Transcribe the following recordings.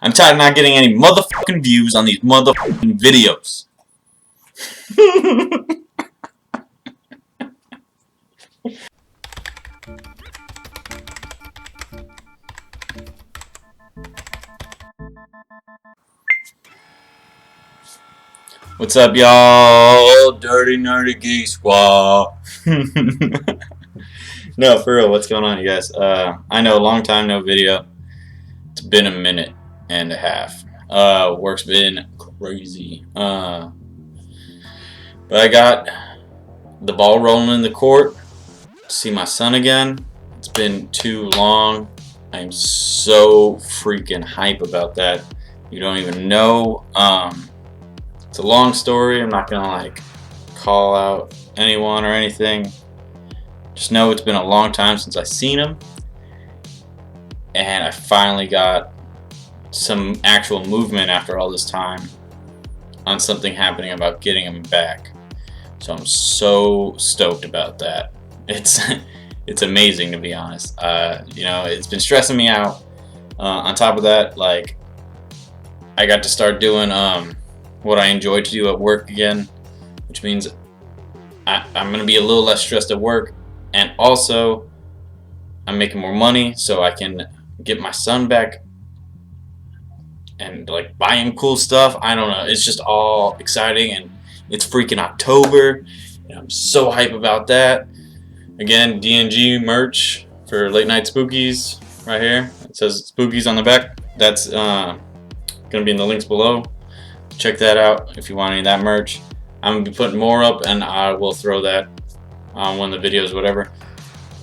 I'm tired of not getting any motherfucking views on these motherfucking videos. What's up, y'all? Dirty Nerdy Geek Squad. No, for real, what's going on, you guys? I know, long time no video. It's been a minute and a half. Work's been crazy. But I got the ball rolling in the court. See my son again. It's been too long. I'm so freaking hype about that. You don't even know. It's a long story. I'm not gonna like call out anyone or anything. Just know it's been a long time since I've seen him, and I finally got some actual movement after all this time on something happening about getting him back. So I'm so stoked about that. It's amazing, to be honest. You know, it's been stressing me out. On top of that, like, I got to start doing what I enjoy to do at work again, which means I'm gonna be a little less stressed at work, and also I'm making more money so I can get my son back and like buy him cool stuff. I don't know, it's just all exciting, and it's freaking October, and I'm so hype about that. Again, D&G merch for Late Night Spookies right here. It says Spookies on the back. That's gonna be in the links below. Check that out if you want any of that merch. I'm gonna be putting more up, and I will throw that on one of the videos, whatever.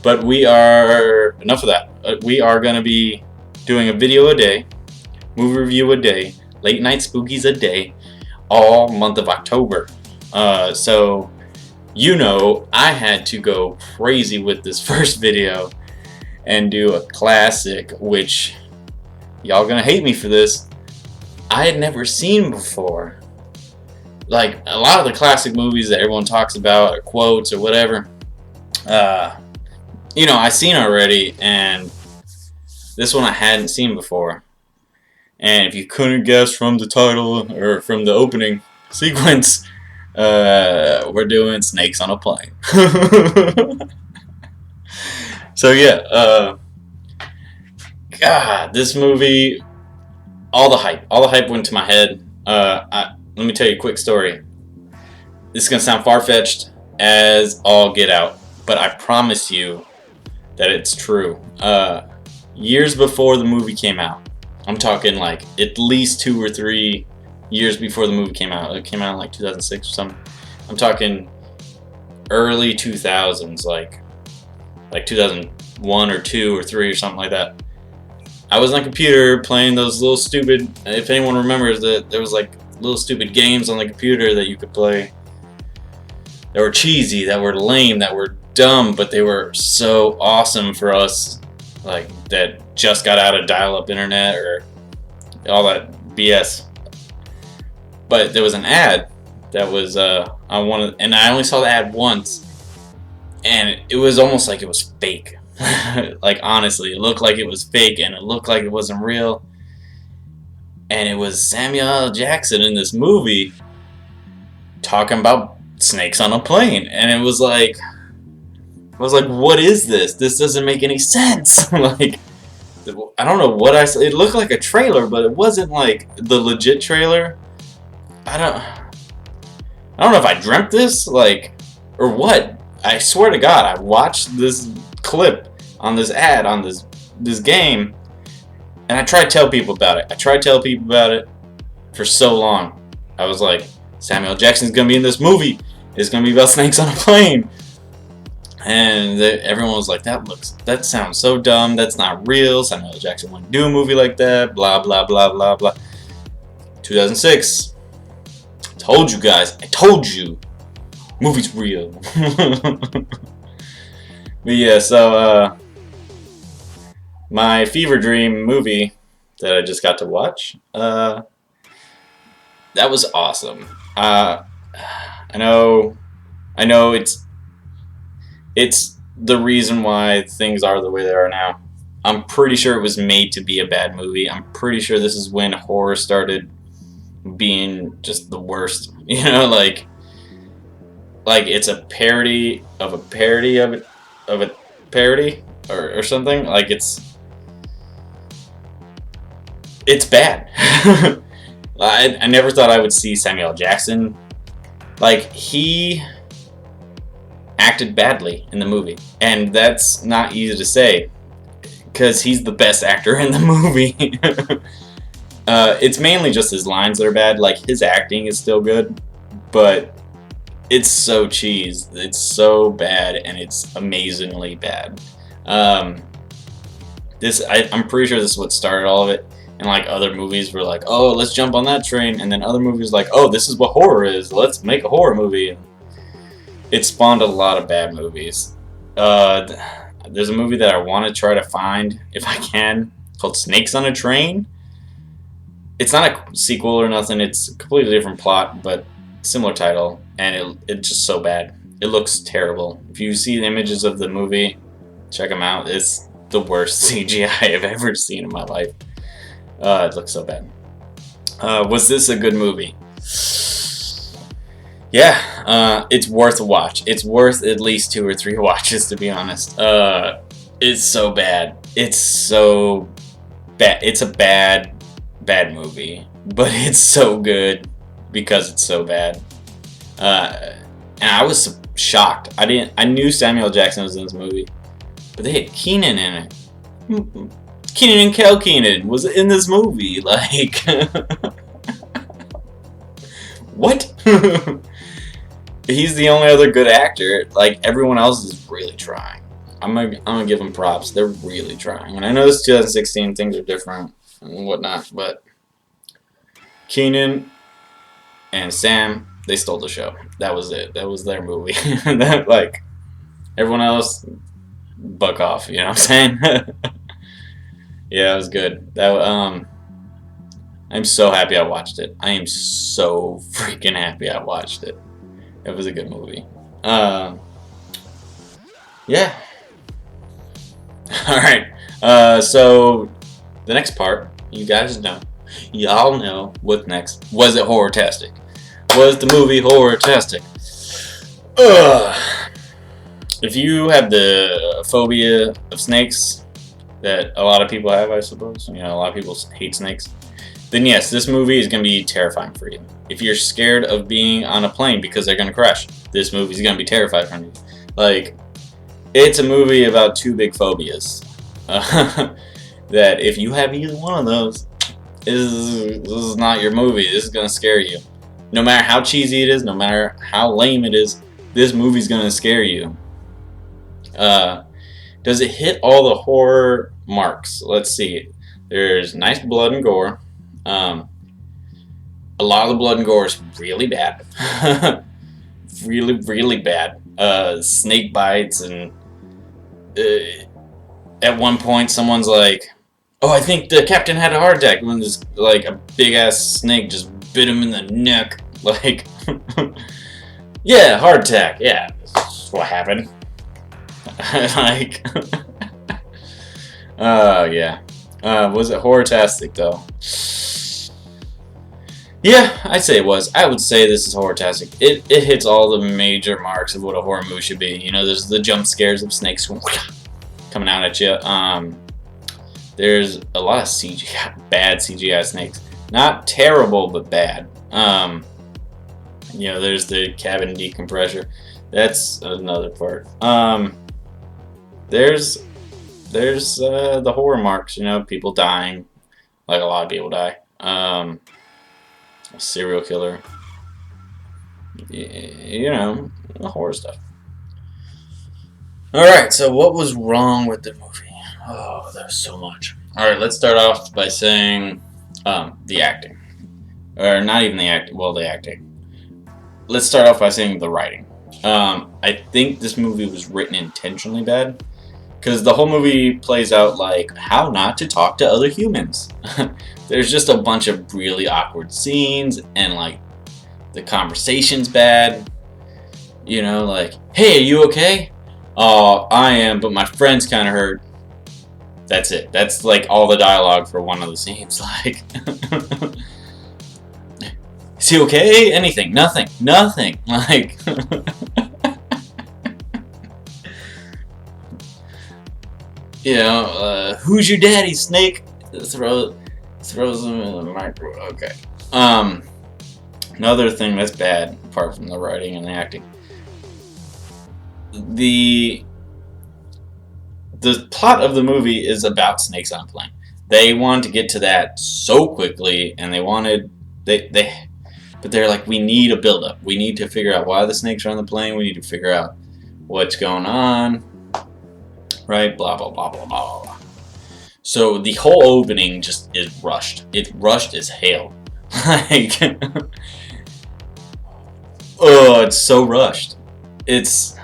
But enough of that. We are gonna be doing a video a day, movie review a day, late night spookies a day, all month of October. So you know, I had to go crazy with this first video and do a classic, which y'all gonna hate me for this. I had never seen before. Like, a lot of the classic movies that everyone talks about, or quotes, or whatever, you know, I've seen already, and this one I hadn't seen before. And if you couldn't guess from the title, or from the opening sequence, we're doing Snakes on a Plane. So yeah, God, this movie, all the hype went to my head. Let me tell you a quick story. This is gonna sound far-fetched as all get out, but I promise you that it's true. Years before the movie came out, I'm talking like at least 2 or 3 years before the movie came out. It came out in like 2006 or something. I'm talking early 2000s, like 2001 or 2 or 3 or something like that. I was on a computer playing those little stupid, if anyone remembers that there was like little stupid games on the computer that you could play that were cheesy, that were lame, that were dumb, but they were so awesome for us, like, that just got out of dial-up internet or all that BS. But there was an ad that was on one of, and I only saw the ad once, and it was almost like it was fake. Like, honestly, it looked like it was fake, and it looked like it wasn't real. And it was Samuel L. Jackson in this movie talking about snakes on a plane, and it was like, I was like, what is this? This doesn't make any sense. Like, I don't know what I saw. It looked like a trailer, but it wasn't like the legit trailer. I don't know if I dreamt this, like, or what. I swear to God, I watched this clip on this ad on this game, and I tried to tell people about it. For so long. I was like, Samuel Jackson's gonna be in this movie. It's gonna be about snakes on a plane. And everyone was like, that sounds so dumb. That's not real. Samuel L. Jackson wouldn't do a movie like that. Blah, blah, blah, blah, blah. 2006. Told you guys. I told you. Movie's real. But yeah, so, my fever dream movie that I just got to watch, that was awesome. I know it's the reason why things are the way they are now. I'm pretty sure it was made to be a bad movie. I'm pretty sure this is when horror started being just the worst. You know, like it's a parody of a parody of a parody or something. Like it's bad. I never thought I would see Samuel Jackson. Like, he acted badly in the movie, and that's not easy to say because he's the best actor in the movie. It's mainly just his lines that are bad. Like, his acting is still good, but it's so cheese. It's so bad, and it's amazingly bad. I'm pretty sure this is what started all of it. And like other movies were like, oh, let's jump on that train, and then other movies like, oh, this is what horror is. Let's make a horror movie. It spawned a lot of bad movies. There's a movie that I want to try to find if I can called Snakes on a Train. It's not a sequel or nothing. It's a completely different plot, but similar title, and it's just so bad. It looks terrible. If you see the images of the movie, check them out. It's the worst CGI I've ever seen in my life. It looks so bad. Was this a good movie? Yeah, it's worth a watch. It's worth at least 2 or 3 watches, to be honest. It's so bad. It's so bad. It's a bad movie, but it's so good because it's so bad. And I was shocked. I knew Samuel Jackson was in this movie, but they had Keenan in it. Keenan and Kel Keenan was in this movie. Like, what? He's the only other good actor. Like, everyone else is really trying. I'm gonna give them props. They're really trying. And I know it's 2016, things are different and whatnot, but Keenan and Sam, they stole the show. That was it. That was their movie. Like, everyone else, buck off. You know what I'm saying? Yeah, it was good. I'm so happy I watched it. I am so freaking happy I watched it. It was a good movie. Yeah. Alright. So, the next part, you guys know. Y'all know what's next. Was it horror-tastic? Was the movie horror-tastic? If you have the phobia of snakes that a lot of people have, I suppose, you know, a lot of people hate snakes, then yes, this movie is going to be terrifying for you. If you're scared of being on a plane because they're going to crash, this movie is going to be terrifying for you. Like, it's a movie about 2 big phobias. That if you have either one of those, this is not your movie. This is going to scare you. No matter how cheesy it is, no matter how lame it is, this movie's going to scare you. Does it hit all the horror marks? Let's see. There's nice blood and gore. A lot of the blood and gore is really bad. Really, really bad. Snake bites, and at one point someone's like, oh, I think the captain had a heart attack when this, like, a big ass snake just bit him in the neck. Like, yeah, heart attack. Yeah, that's what happened. Like, yeah. Was it horror-tastic, though? Yeah, I'd say it was. I would say this is horror-tastic. It hits all the major marks of what a horror movie should be. You know, there's the jump scares of snakes coming out at you. There's a lot of CGI, bad CGI snakes. Not terrible, but bad. You know, there's the cabin decompressor. That's another part. There's the horror marks, you know, people dying, like a lot of people die. A serial killer, you know, the horror stuff. Alright, so what was wrong with the movie? Oh, there's so much. Alright, let's start off by saying the acting. Or not even the acting, well, the acting. Let's start off by saying the writing. I think this movie was written intentionally bad, because the whole movie plays out like how not to talk to other humans. There's just a bunch of really awkward scenes, and like the conversation's bad. You know, like, hey, are you okay? Oh, I am, but my friend's kind of hurt. That's it. That's like all the dialogue for one of the scenes. Like, is he okay? Anything? Nothing. Nothing. Like, you know, who's your daddy, Snake? Throws him in the micro. Okay. Another thing that's bad, apart from the writing and the acting, the plot of the movie is about snakes on a plane. They wanted to get to that so quickly, and but they're like, we need a build-up. We need to figure out why the snakes are on the plane. We need to figure out what's going on, right? Blah blah blah blah blah blah. So the whole opening just is rushed. It's rushed as hell. Like, oh, it's so rushed. It's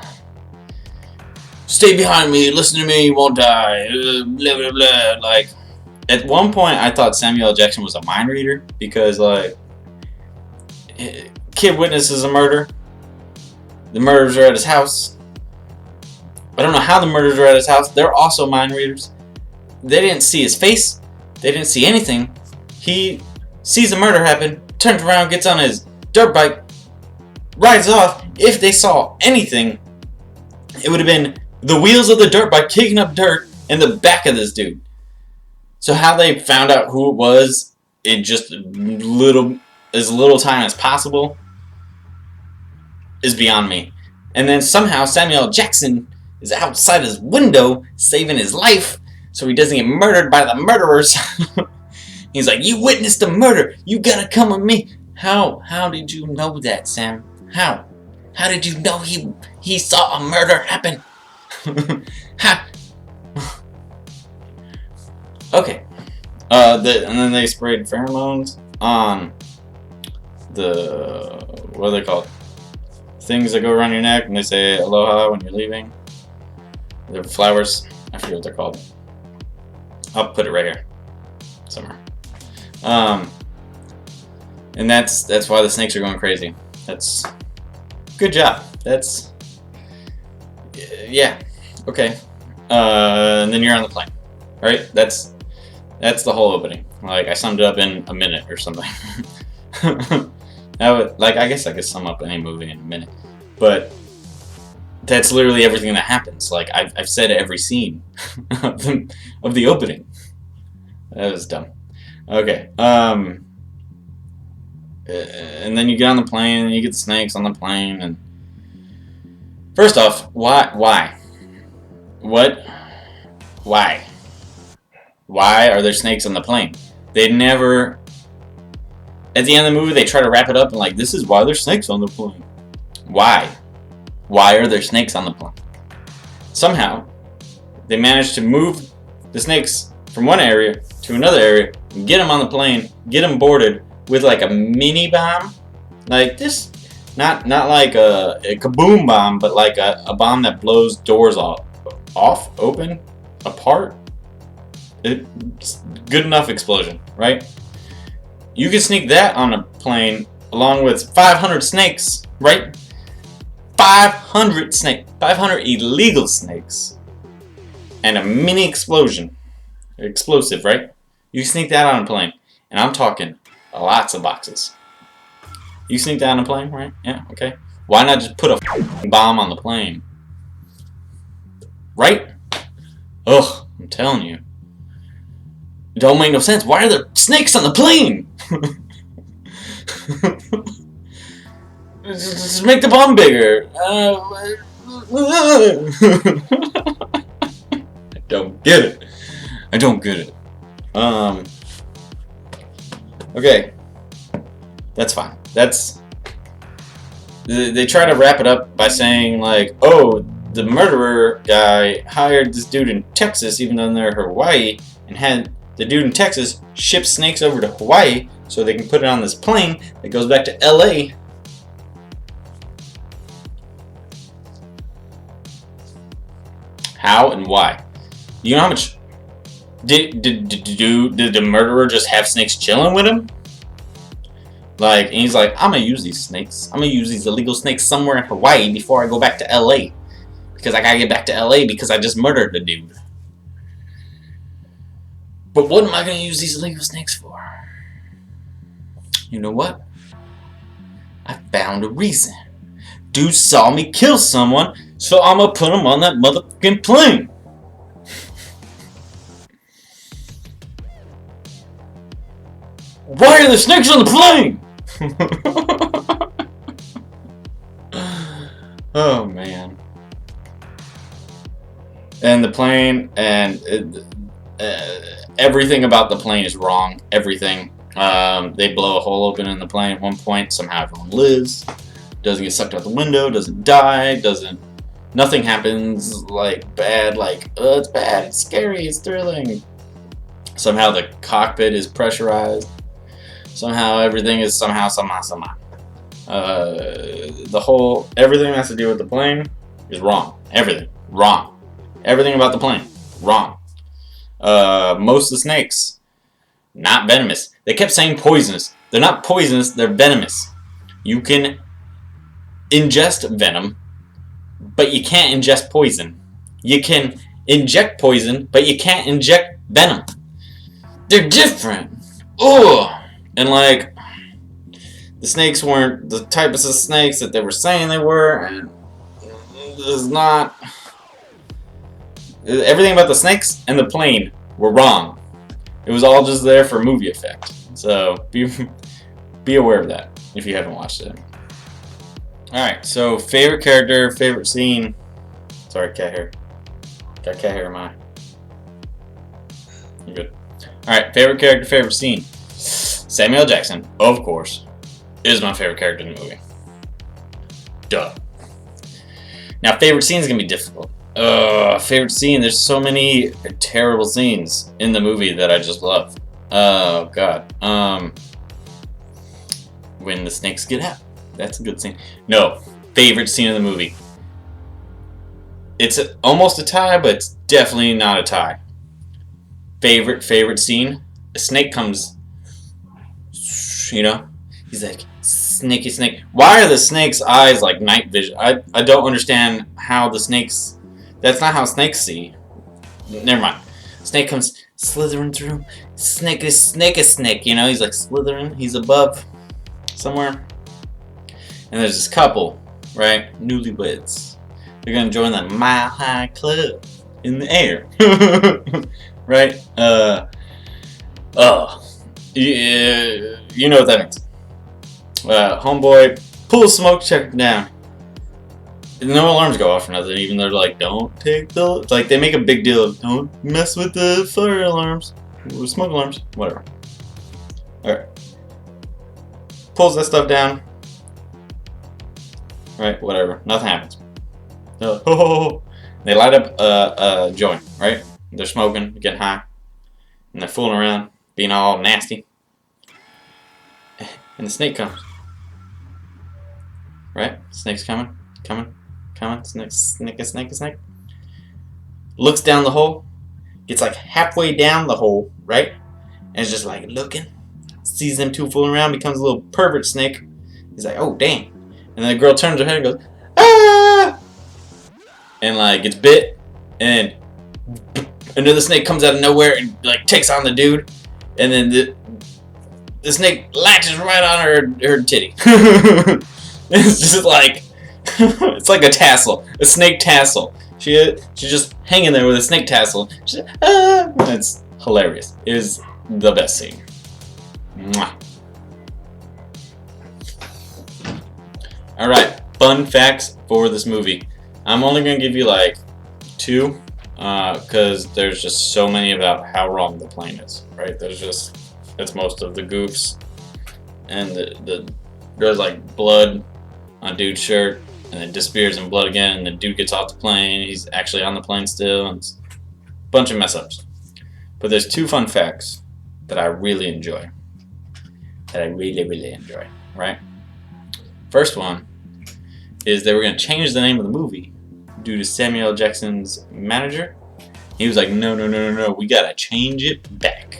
stay behind me, listen to me, you won't die, blah blah blah. Like, at one point I thought Samuel L. Jackson was a mind reader, because like, kid witnesses a murder. The murders are at his house. I don't know how the murders are at his house. They're also mind readers. They didn't see his face. They didn't see anything. He sees a murder happen, turns around, gets on his dirt bike, rides off. If they saw anything, it would have been the wheels of the dirt bike kicking up dirt in the back of this dude. So how they found out who it was in just as little time as possible is beyond me. And then somehow Samuel L. Jackson is outside his window saving his life so he doesn't get murdered by the murderers. He's like, you witnessed the murder. You gotta come with me. How did you know that, Sam? How did you know he saw a murder happen? How? Okay. And then they sprayed pheromones on the, what are they called? Things that go around your neck and they say aloha when you're leaving. They're flowers. I forget what they're called. I'll put it right here somewhere. And that's why the snakes are going crazy. That's good job. That's, yeah, okay. And then you're on the plane, right? That's the whole opening. Like, I summed it up in a minute or something. I guess I could sum up any movie in a minute, but that's literally everything that happens. Like, I've said every scene of the opening. That was dumb. Okay. And then you get on the plane and you get the snakes on the plane. And first off, why? What? Why? Why are there snakes on the plane? They never. At the end of the movie, they try to wrap it up and like, this is why there's snakes on the plane. Why? Why are there snakes on the plane? Somehow, they managed to move the snakes from one area to another area and get them on the plane, get them boarded with like a mini bomb, like this, not like a kaboom bomb, but like a bomb that blows doors off, open, apart. It's good enough explosion, right? You can sneak that on a plane along with 500 snakes, right? 500 illegal snakes, and a mini explosion. Explosive, right? You sneak that on a plane, and I'm talking lots of boxes. You sneak that on a plane, right? Yeah, okay. Why not just put a bomb on the plane? Right? Ugh, I'm telling you. It don't make no sense. Why are there snakes on the plane? Just make the bomb bigger. I don't get it. I don't get it. Okay. That's fine. They try to wrap it up by saying like, oh, the murderer guy hired this dude in Texas, even though they're Hawaii, and had the dude in Texas ship snakes over to Hawaii so they can put it on this plane that goes back to LA. How and why? Do you know how much? Did the murderer just have snakes chilling with him? Like, and he's like, I'm gonna use these snakes. I'm gonna use these illegal snakes somewhere in Hawaii before I go back to LA. Because I gotta get back to LA because I just murdered the dude. But what am I going to use these illegal snakes for? You know what? I found a reason. Dude saw me kill someone, so I'm gonna put him on that motherfucking plane. Why are the snakes on the plane? Oh man. And the plane and everything about the plane is wrong. Everything. They blow a hole open in the plane at one point. Somehow everyone lives. Doesn't get sucked out the window. Doesn't die. Nothing happens like bad. Like, oh, it's bad. It's scary. It's thrilling. Somehow the cockpit is pressurized. Somehow everything is somehow. Everything that has to do with the plane is wrong. Everything wrong. Everything about the plane wrong. Most of the snakes not venomous. They kept saying poisonous. They're not poisonous. They're venomous. You can ingest venom, but you can't ingest poison. You can inject poison, but you can't inject venom. They're different. Ugh. And like, the snakes weren't the types of snakes that they were saying they were, and there's not. Everything about the snakes and the plane were wrong. It was all just there for movie effect. So be aware of that if you haven't watched it. Alright, so favorite character, favorite scene. Sorry, cat hair. Got cat hair in my eye. You're good. Alright, favorite character, favorite scene. Samuel L. Jackson, of course, is my favorite character in the movie. Duh. Now, favorite scene is going to be difficult. Favorite scene. There's so many terrible scenes in the movie that I just love. Oh, God. When the snakes get out. That's a good scene. No. Favorite scene in the movie. It's almost a tie, but it's definitely not a tie. Favorite scene. A snake comes, you know? He's like, snaky snake. Why are the snake's eyes like night vision? I don't understand how the snakes... That's not how snakes see. Never mind. Snake comes slithering through. Snake is snake, you know? He's like slithering. He's above somewhere. And there's this couple, right? Newlyweds. They're gonna join the Mile High Club in the air. Right? You know what that means. Homeboy pulls smoke checker down. No alarms go off or nothing. Even they're like, don't take the... Like, they make a big deal of, don't mess with the fire alarms. Or smoke alarms. Whatever. Alright. Pulls that stuff down. Right, whatever. Nothing happens. They light up a joint, right? They're smoking, getting high. And they're fooling around, being all nasty. And the snake comes. Right? Snake's coming. Snake. Looks down the hole. Gets like halfway down the hole, right? And is just like looking. Sees them two fooling around. Becomes a little pervert snake. He's like, oh, dang. And then the girl turns her head and goes, ah! And like gets bit. And another snake comes out of nowhere and like takes on the dude. And then the snake latches right on her titty. It's just like... It's like a tassel, a snake tassel. She's just hanging there with a snake tassel. It's hilarious. It is the best scene. Mwah. All right, fun facts for this movie. I'm only gonna give you like 2, because there's just so many about how wrong the plane is. Right? It's most of the goofs, and there's like blood on dude's shirt. And then disappears in blood again, and the dude gets off the plane. He's actually on the plane still, and it's a bunch of mess ups. But there's 2 fun facts that I really enjoy. Right? First one is they were going to change the name of the movie due to Samuel L. Jackson's manager. He was like, no, we gotta change it back.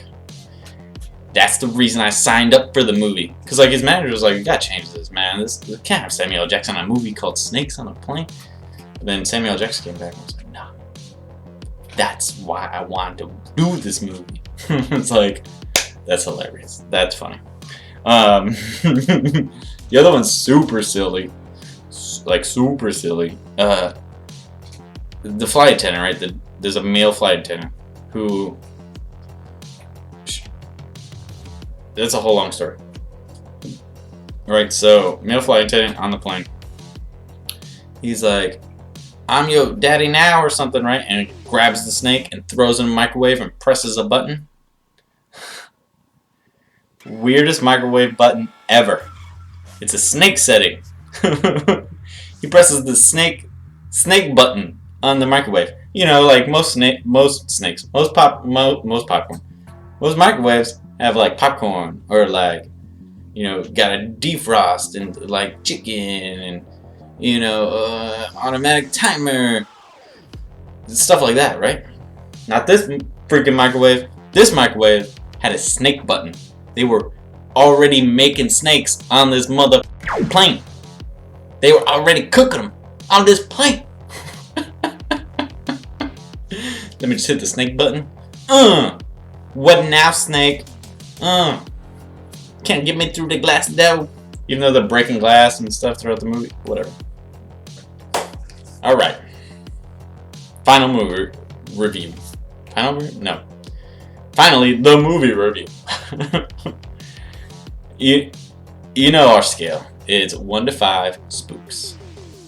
That's the reason I signed up for the movie. Because like his manager was like, you gotta change this, man. We can't have Samuel L. Jackson on a movie called Snakes on a Plane. But then Samuel L. Jackson came back and was like, no. That's why I wanted to do this movie. It's like, that's hilarious. That's funny. The other one's super silly. Like, super silly. The flight attendant, right? There's a male flight attendant who... That's a whole long story. Right, so, male flight attendant on the plane. He's like, I'm your daddy now or something, right? And he grabs the snake and throws it in the microwave and presses a button. Weirdest microwave button ever. It's a snake setting. He presses the snake button on the microwave. You know, like most popcorn. Most microwaves have like popcorn or like, you know, got a defrost and like chicken and, you know, automatic timer, stuff like that, right? Not this freaking microwave. This microwave had a snake button. They were already making snakes on this mother plane. They were already cooking them on this plane. Let me just hit the snake button. What now, snake? Can't get me through the glass door. Even though they're breaking glass and stuff throughout the movie. Whatever. Alright. Final movie review. No. Finally, the movie review. You know our scale. It's 1 to 5 spooks.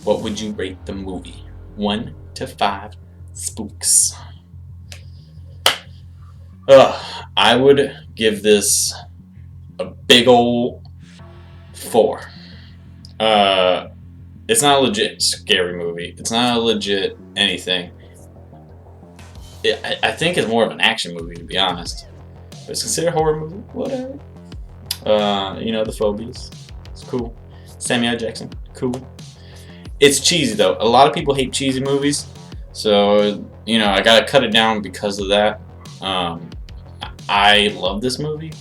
What would you rate the movie? 1 to 5 spooks. I would give this a big ol' 4. It's not a legit scary movie. It's not a legit anything. I think it's more of an action movie, to be honest. But it's considered a horror movie. Whatever. You know, the phobias. It's cool. Samuel L. Jackson. Cool. It's cheesy, though. A lot of people hate cheesy movies. So, you know, I gotta cut it down because of that. I love this movie.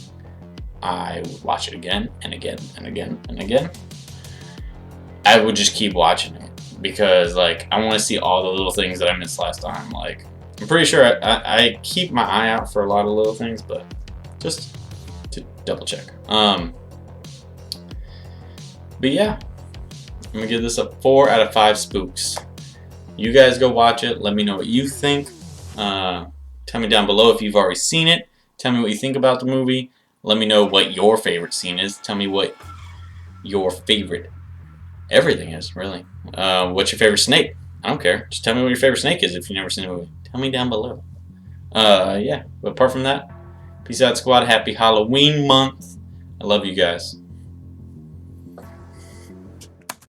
I would watch it again and again and again and again. I would just keep watching it because, like, I want to see all the little things that I missed last time. Like, I'm pretty sure I keep my eye out for a lot of little things, but just to double check. But yeah, I'm gonna give this a 4 out of 5 spooks. You guys go watch it. Let me know what you think. Tell me down below if you've already seen it. Tell me what you think about the movie. Let me know what your favorite scene is. Tell me what your favorite everything is, really. What's your favorite snake? I don't care. Just tell me what your favorite snake is if you've never seen the movie. Tell me down below. Yeah, but apart from that, peace out, squad. Happy Halloween month. I love you guys.